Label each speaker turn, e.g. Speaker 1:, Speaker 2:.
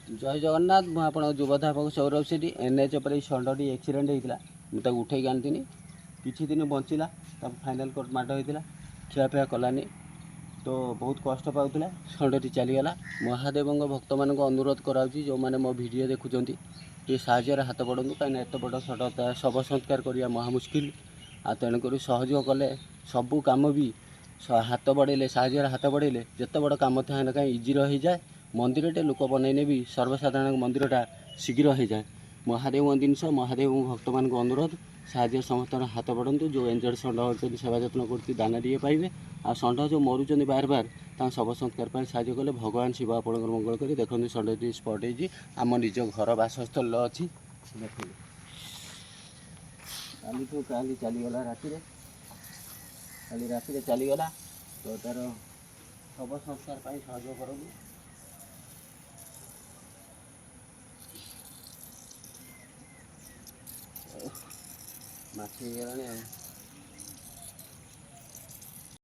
Speaker 1: जय जगन्नाथ मु आप युवधापक सौरभ सेठी एनएच पर षंडी एक्सीडेंट होता मुझे उठे आनी किसी दिन बंचला फाइनाल कोर्ट माड होता खियापिया कलानी तो बहुत कष्ट पाला षंडी चलीगला महादेव भक्त मान अनुरोध कराऊँ जो मैंने मो भिड देखुं ये साहय हाथ बढ़ू कहीं एत बड़ षडता शव संस्कार करवा महा मुस्किल आ तेणुक सहयोग कले सबू कम भी हाथ बढ़ेले साहय हाथ बढ़ेले जिते बड़ कम था कहीं इजी रही जाए मंदिरटे लोक बनईने भी सर्वसाधारण मंदिरटा शीघ्र हो जाए महादेव जिनस महादेव भक्त मान अनुरोध साहय समस्त हाथ बढ़ू जो एंजर्ड षंड होती सेवा जत्न कर दाना टे पाइबे आ षंड जो मरुच्च बार बार शव संस्कार पर साहय कले भगवान शिव आप मंगल कर देखते षंडी स्पट होम निज घर बासस्थल अच्छी देखिए काली चलीगला राति चलीगला तो तार शव संस्कार पर सहयोग करूँ माछी गलानी